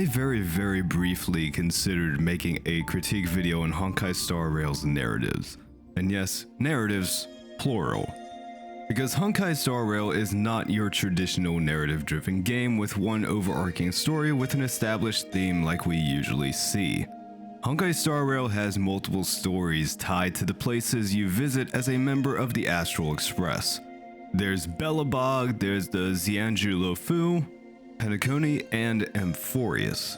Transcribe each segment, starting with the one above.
I very briefly considered making a critique video on Honkai Star Rail's narratives. And yes, narratives, plural. Because Honkai Star Rail is not your traditional narrative-driven game with one overarching story with an established theme like we usually see. Honkai Star Rail has multiple stories tied to the places you visit as a member of the Astral Express. There's Belobog, there's the Xianzhu Luofu, Penacony, and Amphorius.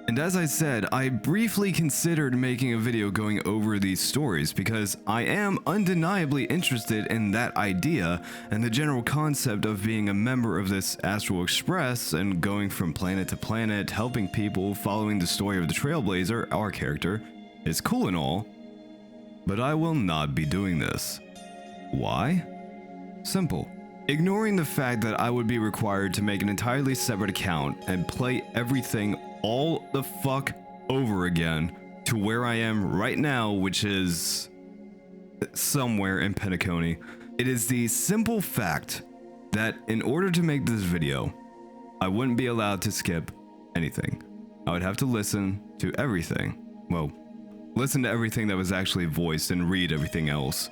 And as I said, I briefly considered making a video going over these stories because I am undeniably interested in that idea and the general concept of being a member of this Astral Express and going from planet to planet, helping people, following the story of the Trailblazer, our character, is cool and all, but I will not be doing this. Why? Simple. Ignoring the fact that I would be required to make an entirely separate account and play everything all the fuck over again to where I am right now, which is somewhere in Penacony. It is the simple fact that in order to make this video, I wouldn't be allowed to skip anything. I would have to listen to everything. Well, listen to everything that was actually voiced and read everything else.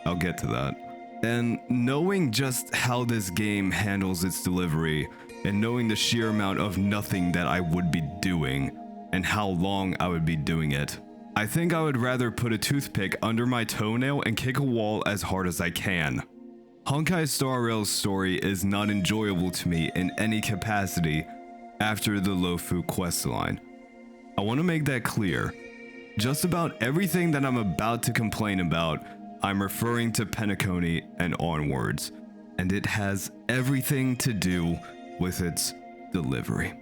I'll get to that. And knowing just how this game handles its delivery, and knowing the sheer amount of nothing that I would be doing, and how long I would be doing it, I think I would rather put a toothpick under my toenail and kick a wall as hard as I can. Honkai Star Rail's story is not enjoyable to me in any capacity after the Luofu questline. I want to make that clear. Just about everything that I'm about to complain about, I'm referring to Penacony and onwards, and it has everything to do with its delivery.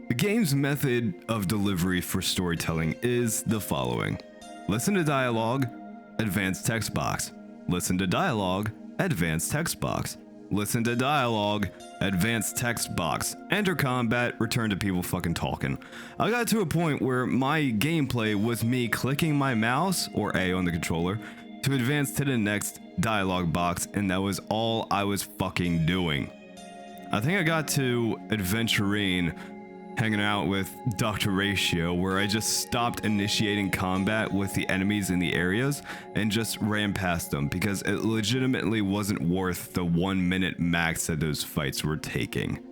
The game's method of delivery for storytelling is the following. Listen to dialogue, advanced text box. Listen to dialogue, advanced text box. Listen to dialogue, advanced text box. Enter combat, return to people fucking talking. I got to a point where my gameplay was me clicking my mouse, or A on the controller, to advance to the next dialogue box, and that was all I was fucking doing. I think I got to Adventurine hanging out with Dr. Ratio, where I just stopped initiating combat with the enemies in the areas and just ran past them because it legitimately wasn't worth the 1 minute max that those fights were taking.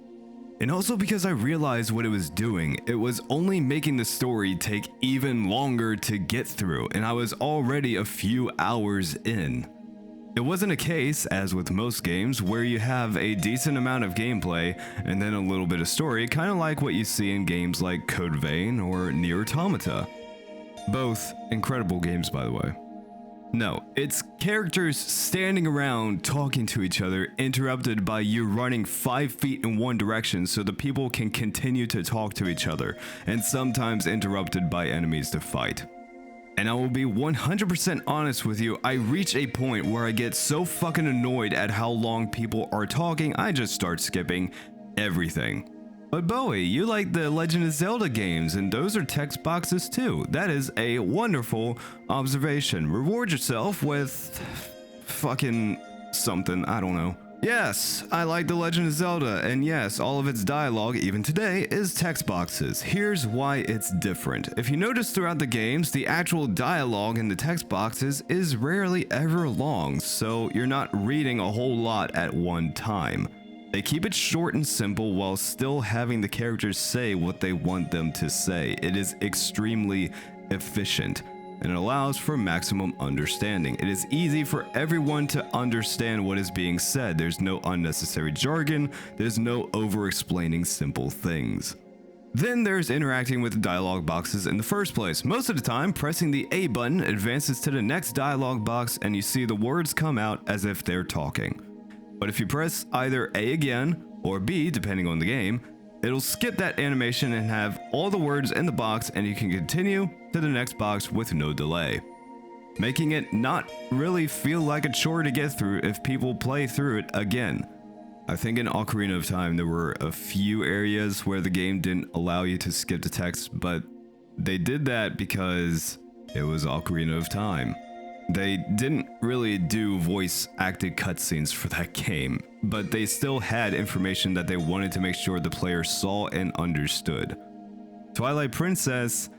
And also because I realized what it was doing, it was only making the story take even longer to get through, and I was already a few hours in. It wasn't a case, as with most games, where you have a decent amount of gameplay and then a little bit of story, kind of like what you see in games like Code Vein or Nier Automata. Both incredible games, by the way. No, it's characters standing around talking to each other, interrupted by you running 5 feet in one direction so the people can continue to talk to each other, and sometimes interrupted by enemies to fight. And I will be 100% honest with you, I reach a point where I get so fucking annoyed at how long people are talking, I just start skipping everything. But Bowie, you like the Legend of Zelda games, and those are text boxes too. That is a wonderful observation. Reward yourself with fucking something, I don't know. Yes, I like the Legend of Zelda, and yes, all of its dialogue, even today, is text boxes. Here's why it's different. If you notice throughout the games, the actual dialogue in the text boxes is rarely ever long, so you're not reading a whole lot at one time. They keep it short and simple while still having the characters say what they want them to say. It is extremely efficient, and it allows for maximum understanding. It is easy for everyone to understand what is being said. There's no unnecessary jargon, there's no over-explaining simple things. Then there's interacting with the dialogue boxes in the first place. Most of the time, pressing the A button advances to the next dialogue box and you see the words come out as if they're talking. But if you press either A again, or B depending on the game, it'll skip that animation and have all the words in the box, and you can continue to the next box with no delay, making it not really feel like a chore to get through if people play through it again. I think in Ocarina of Time there were a few areas where the game didn't allow you to skip the text, but they did that because it was Ocarina of Time. They didn't really do voice acted cutscenes for that game, but they still had information that they wanted to make sure the player saw and understood. Twilight Princess,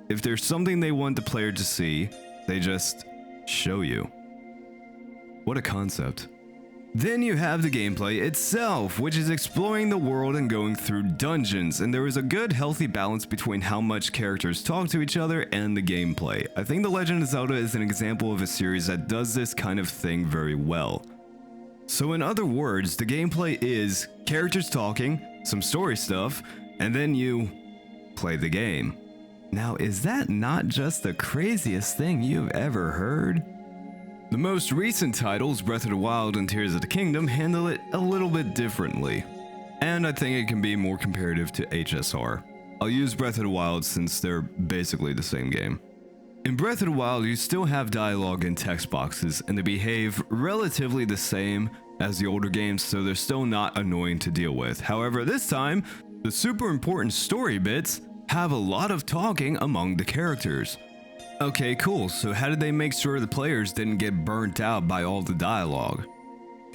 if there's something they want the player to see, they just show you. What a concept. Then you have the gameplay itself, which is exploring the world and going through dungeons, and there is a good healthy balance between how much characters talk to each other and the gameplay. I think The Legend of Zelda is an example of a series that does this kind of thing very well. So in other words, the gameplay is characters talking, some story stuff, and then you play the game. Now, is that not just the craziest thing you've ever heard? The most recent titles, Breath of the Wild and Tears of the Kingdom, handle it a little bit differently. And I think it can be more comparative to HSR. I'll use Breath of the Wild since they're basically the same game. In Breath of the Wild, you still have dialogue and text boxes, and they behave relatively the same as the older games, so they're still not annoying to deal with. However, this time, the super important story bits have a lot of talking among the characters. Okay, cool, so how did they make sure the players didn't get burnt out by all the dialogue?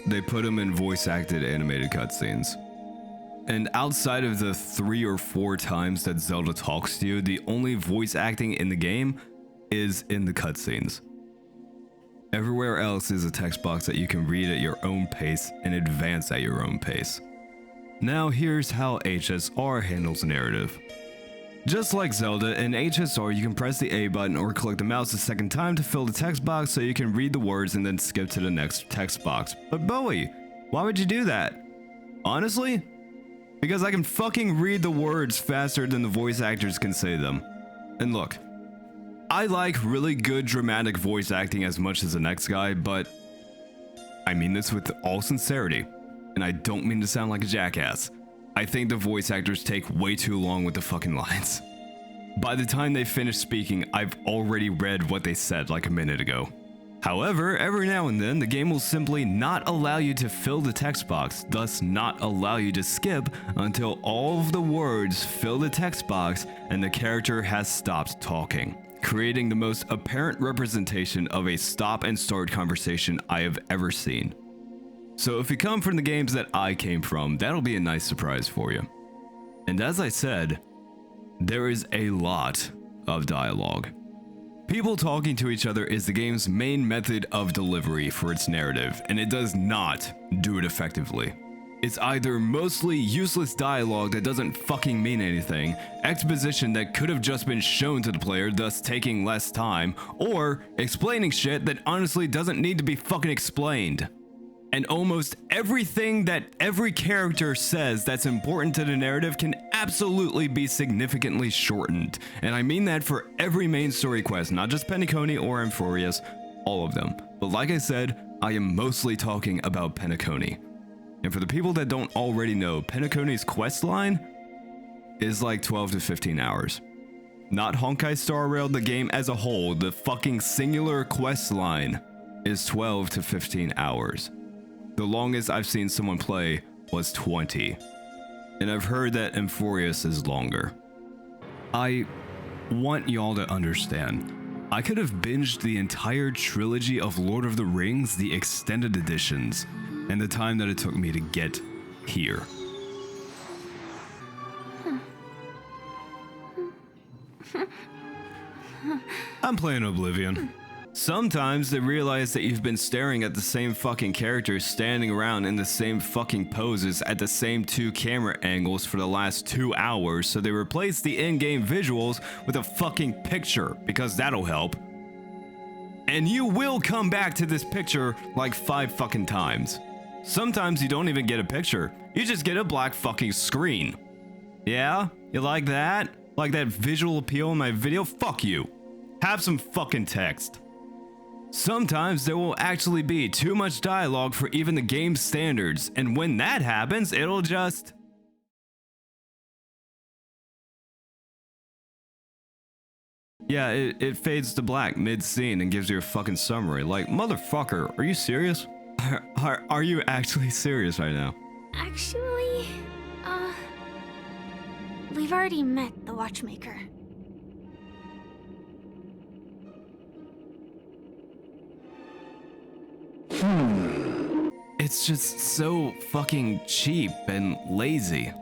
They put them in voice-acted animated cutscenes. And outside of the 3 or 4 times that Zelda talks to you, the only voice acting in the game is in the cutscenes. Everywhere else is a text box that you can read at your own pace and advance at your own pace. Now here's how HSR handles narrative. Just like Zelda, in HSR you can press the A button or click the mouse a second time to fill the text box so you can read the words and then skip to the next text box. But Bowie, why would you do that? Honestly? Because I can fucking read the words faster than the voice actors can say them. And look, I like really good dramatic voice acting as much as the next guy, but I mean this with all sincerity, and I don't mean to sound like a jackass. I think the voice actors take way too long with the fucking lines. By the time they finish speaking, I've already read what they said like a minute ago. However, every now and then, the game will simply not allow you to fill the text box, thus not allow you to skip until all of the words fill the text box and the character has stopped talking, creating the most apparent representation of a stop and start conversation I have ever seen. So if you come from the games that I came from, that'll be a nice surprise for you. And as I said, there is a lot of dialogue. People talking to each other is the game's main method of delivery for its narrative, and it does not do it effectively. It's either mostly useless dialogue that doesn't fucking mean anything, exposition that could have just been shown to the player, thus taking less time, or explaining shit that honestly doesn't need to be fucking explained. And almost everything that every character says that's important to the narrative can absolutely be significantly shortened. And I mean that for every main story quest, not just Penacony or Amphorius, all of them. But like I said, I am mostly talking about Penacony. And for the people that don't already know, Penacony's quest line is like 12 to 15 hours. Not Honkai Star Rail, the game as a whole, the fucking singular quest line is 12 to 15 hours. The longest I've seen someone play was 20. And I've heard that Amphorius is longer. I want y'all to understand. I could have binged the entire trilogy of Lord of the Rings, the extended editions, and the time that it took me to get here. I'm playing Oblivion. Sometimes they realize that you've been staring at the same fucking characters standing around in the same fucking poses at the same 2 camera angles for the last 2 hours, so they replace the in-game visuals with a fucking picture, because that'll help. And you will come back to this picture like 5 fucking times. Sometimes you don't even get a picture, you just get a black fucking screen. Yeah? You like that? Like that visual appeal in my video? Fuck you. Have some fucking text. Sometimes there will actually be too much dialogue for even the game's standards, and when that happens, it'll just... Yeah, it fades to black mid-scene and gives you a fucking summary. Like, motherfucker, are you serious? Are you actually serious right now? Actually, we've already met the watchmaker. It's just so fucking cheap and lazy.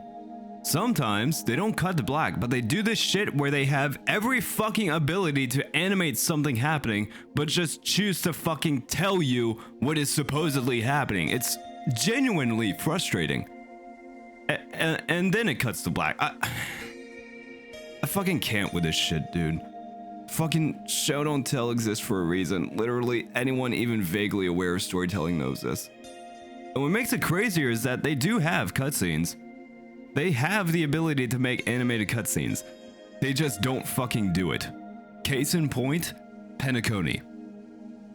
Sometimes they don't cut to black, but they do this shit where they have every fucking ability to animate something happening, but just choose to fucking tell you what is supposedly happening. It's genuinely frustrating. And then it cuts to black. I fucking can't with this shit, dude. Fucking show don't tell exists for a reason. Literally anyone even vaguely aware of storytelling knows this. And what makes it crazier is that they do have cutscenes. They have the ability to make animated cutscenes. They just don't fucking do it. Case in point, Penacony.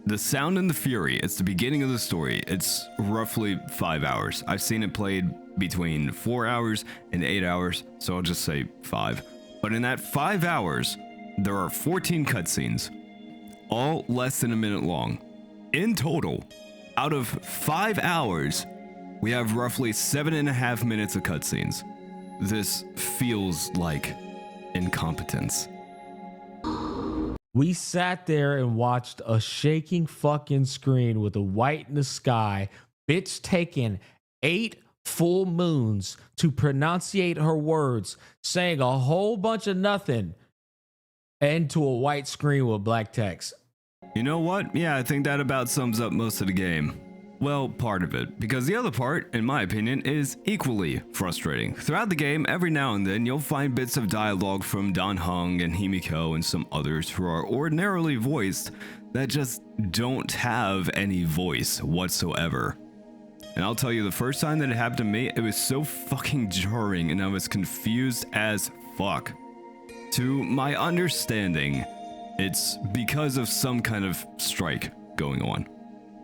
The Sound and the Fury, it's the beginning of the story. It's roughly 5 hours. I've seen it played between 4 hours and 8 hours, so I'll just say 5. But in that 5 hours, there are 14 cutscenes, all less than a minute long. In total, out of 5 hours, we have roughly 7.5 minutes of cutscenes. This feels like incompetence. We sat there and watched a shaking fucking screen with a white in the sky, bitch taking 8 full moons to pronunciate her words, saying a whole bunch of nothing into a white screen with black text. You know what? Yeah, I think that about sums up most of the game. Well, part of it, because the other part, in my opinion, is equally frustrating. Throughout the game, every now and then, you'll find bits of dialogue from Dan Heng and Himiko and some others who are ordinarily voiced that just don't have any voice whatsoever. And I'll tell you, the first time that it happened to me, it was so fucking jarring and I was confused as fuck. To my understanding, it's because of some kind of strike going on.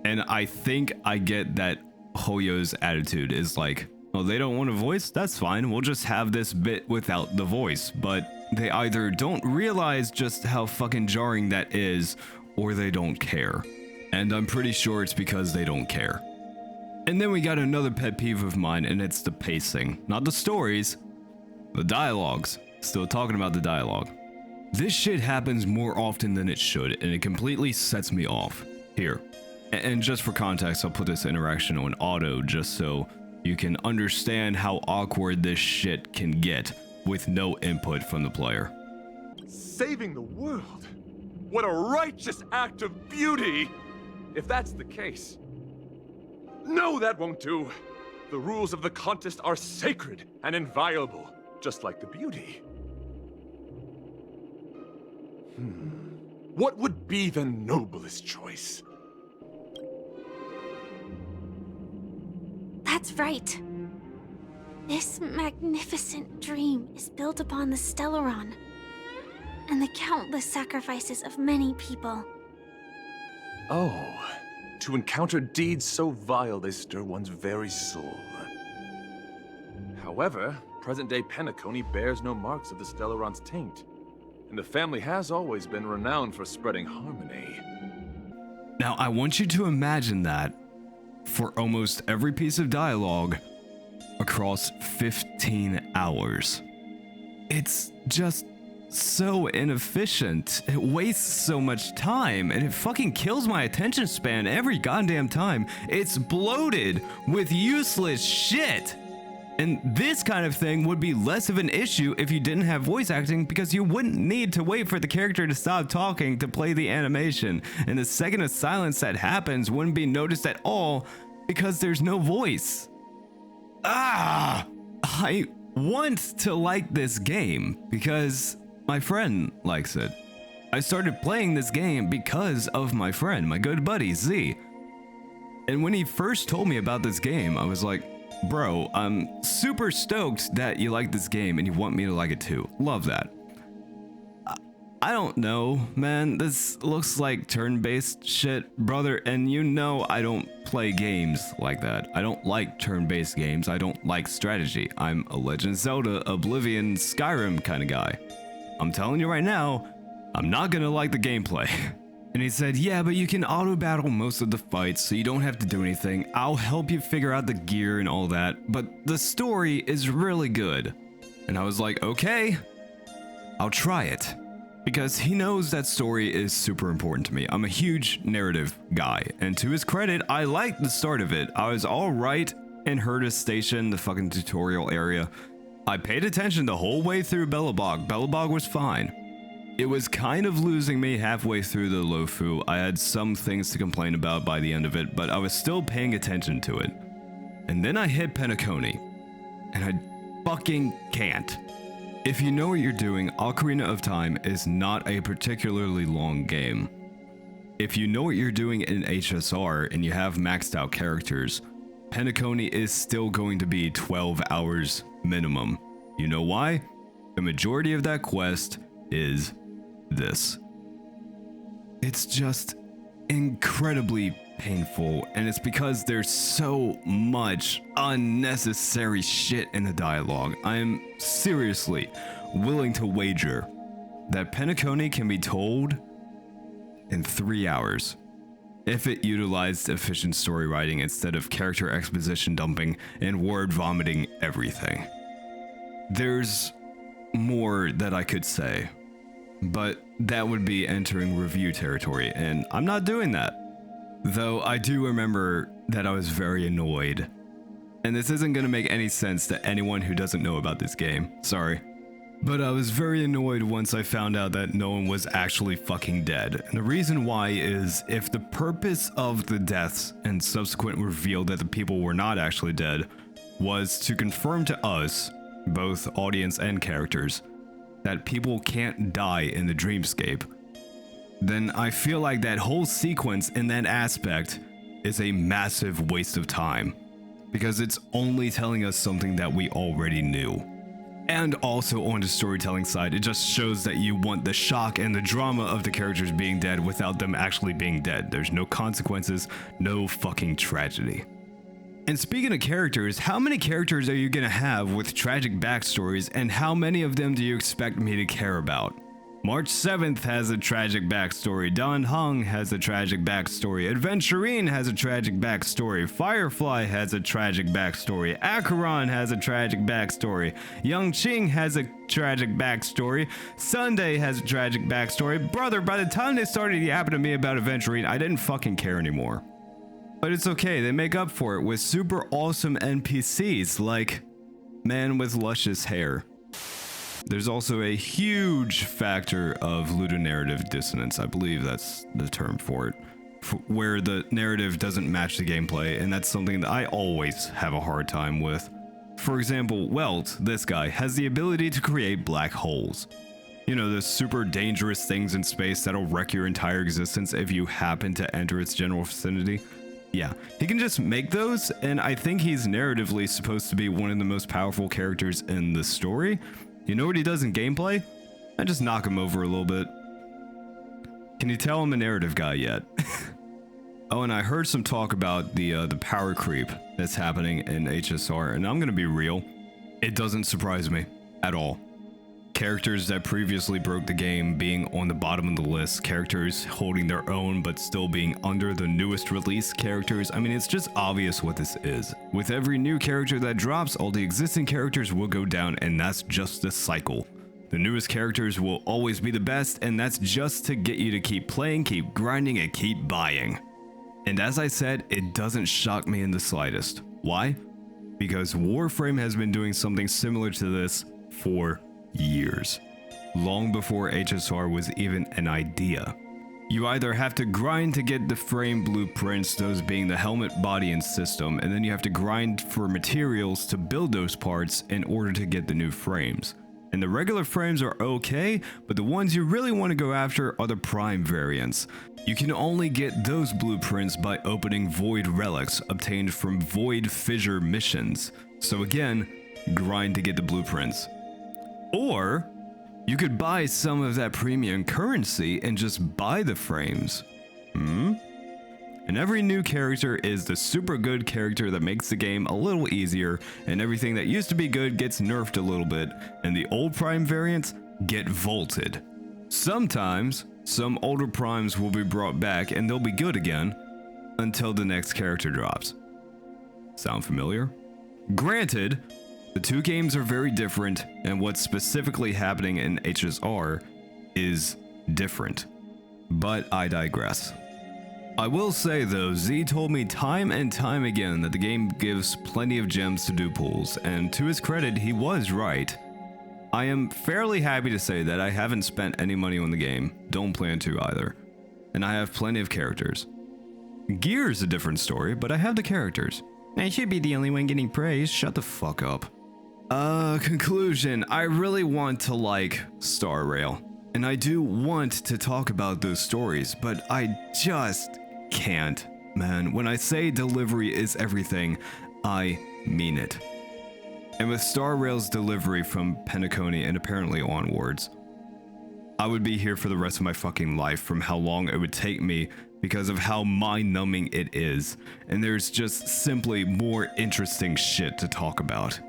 And I think I get that Hoyo's attitude is like, oh, they don't want a voice? That's fine. We'll just have this bit without the voice. But they either don't realize just how fucking jarring that is, or they don't care. And I'm pretty sure it's because they don't care. And then we got another pet peeve of mine, and it's the pacing. Not the stories, the dialogues. Still talking about the dialogue. This shit happens more often than it should, and it completely sets me off. Here. And just for context, I'll put this interaction on auto just so you can understand how awkward this shit can get with no input from the player. Saving the world? What a righteous act of beauty! If that's the case. No, that won't do. The rules of the contest are sacred and inviolable, just like the beauty. What would be the noblest choice? That's right. This magnificent dream is built upon the Stellaron and the countless sacrifices of many people. Oh, to encounter deeds so vile they stir one's very soul. However, present-day Penacony bears no marks of the Stellaron's taint, and the family has always been renowned for spreading harmony. Now, I want you to imagine that for almost every piece of dialogue across 15 hours. It's just so inefficient. It wastes so much time, and it fucking kills my attention span every goddamn time. It's bloated with useless shit. And this kind of thing would be less of an issue if you didn't have voice acting, because you wouldn't need to wait for the character to stop talking to play the animation. And the second of silence that happens wouldn't be noticed at all because there's no voice. I want to like this game because my friend likes it. I started playing this game because of my friend, my good buddy, Z. And when he first told me about this game, I was like, bro, I'm super stoked that you like this game and you want me to like it too. Love that. I don't know, man. This looks like turn-based shit, brother, and you know I don't play games like that. I don't like turn-based games. I don't like strategy. I'm a Legend of Zelda, Oblivion, Skyrim kind of guy. I'm telling you right now, I'm not gonna like the gameplay. And he said, yeah, but you can auto-battle most of the fights, so you don't have to do anything. I'll help you figure out the gear and all that, but the story is really good. And I was like, okay, I'll try it. Because he knows that story is super important to me. I'm a huge narrative guy, and to his credit, I liked the start of it. I was all right in Herta Station, the fucking tutorial area, I paid attention the whole way through Belobog. Belobog was fine. It was kind of losing me halfway through the Lofu. I had some things to complain about by the end of it, but I was still paying attention to it. And then I hit Penacony, and I fucking can't. If you know what you're doing, Ocarina of Time is not a particularly long game. If you know what you're doing in HSR and you have maxed out characters, Penacony is still going to be 12 hours minimum. You know why? The majority of that quest is this. It's just incredibly painful, and it's because there's so much unnecessary shit in the dialogue. I am seriously willing to wager that Penacony can be told in 3 hours if it utilized efficient story writing instead of character exposition dumping and word vomiting everything. There's more that I could say, but that would be entering review territory, and I'm not doing that. Though I do remember that I was very annoyed, and this isn't going to make any sense to anyone who doesn't know about this game, sorry. But I was very annoyed once I found out that no one was actually fucking dead. And the reason why is if the purpose of the deaths and subsequent reveal that the people were not actually dead was to confirm to us, both audience and characters, that people can't die in the dreamscape, then I feel like that whole sequence in that aspect is a massive waste of time, because it's only telling us something that we already knew. And also on the storytelling side, it just shows that you want the shock and the drama of the characters being dead without them actually being dead. There's no consequences, no fucking tragedy. And speaking of characters, how many characters are you gonna have with tragic backstories, and how many of them do you expect me to care about? March 7th has a tragic backstory, Dan Heng has a tragic backstory, Adventurine has a tragic backstory, Firefly has a tragic backstory, Acheron has a tragic backstory, Young Ching has a tragic backstory, Sunday has a tragic backstory. Brother, by the time they started yapping to me about Adventurine, I didn't fucking care anymore. But it's okay, they make up for it with super awesome NPCs like Man with Luscious Hair. There's also a huge factor of ludonarrative dissonance, I believe that's the term for it, where the narrative doesn't match the gameplay, and that's something that I always have a hard time with. For example, Welt, this guy, has the ability to create black holes. You know, the super dangerous things in space that'll wreck your entire existence if you happen to enter its general vicinity. Yeah, he can just make those, and I think he's narratively supposed to be one of the most powerful characters in the story. You know what he does in gameplay? I just knock him over a little bit. Can you tell I'm a narrative guy yet? Oh, and I heard some talk about the power creep that's happening in HSR, and I'm gonna be real, it doesn't surprise me at all. Characters that previously broke the game being on the bottom of the list, characters holding their own but still being under the newest release characters. I mean, it's just obvious what this is. With every new character that drops, all the existing characters will go down, and that's just the cycle. The newest characters will always be the best, and that's just to get you to keep playing, keep grinding, and keep buying. And as I said, it doesn't shock me in the slightest. Why? Because Warframe has been doing something similar to this for years, long before HSR was even an idea. You either have to grind to get the frame blueprints, those being the helmet, body, and system, and then you have to grind for materials to build those parts in order to get the new frames. And the regular frames are okay, but the ones you really want to go after are the prime variants. You can only get those blueprints by opening void relics obtained from void fissure missions. So again, grind to get the blueprints. Or you could buy some of that premium currency and just buy the frames. And every new character is the super good character that makes the game a little easier, and everything that used to be good gets nerfed a little bit, and the old prime variants get vaulted. Sometimes, some older primes will be brought back and they'll be good again until the next character drops. Sound familiar? Granted, the two games are very different, and what's specifically happening in HSR is different. But I digress. I will say though, Z told me time and time again that the game gives plenty of gems to do pulls, and to his credit, he was right. I am fairly happy to say that I haven't spent any money on the game, don't plan to either, and I have plenty of characters. Gear's a different story, but I have the characters. I should be the only one getting praise, shut the fuck up. Conclusion, I really want to like Star Rail, and I do want to talk about those stories, but I just can't, man. When I say delivery is everything, I mean it. And with Star Rail's delivery from Penacony and apparently onwards, I would be here for the rest of my fucking life from how long it would take me because of how mind-numbing it is, and there's just simply more interesting shit to talk about.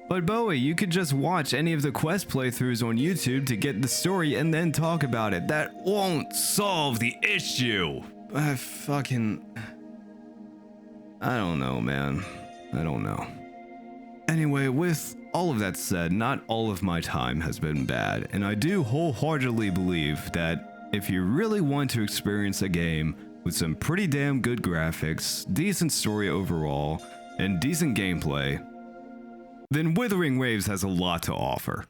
But Bowie, you could just watch any of the quest playthroughs on YouTube to get the story and then talk about it. That won't solve the issue. I don't know, man. I don't know. Anyway, with all of that said, not all of my time has been bad, and I do wholeheartedly believe that if you really want to experience a game with some pretty damn good graphics, decent story overall, and decent gameplay, then Withering Waves has a lot to offer.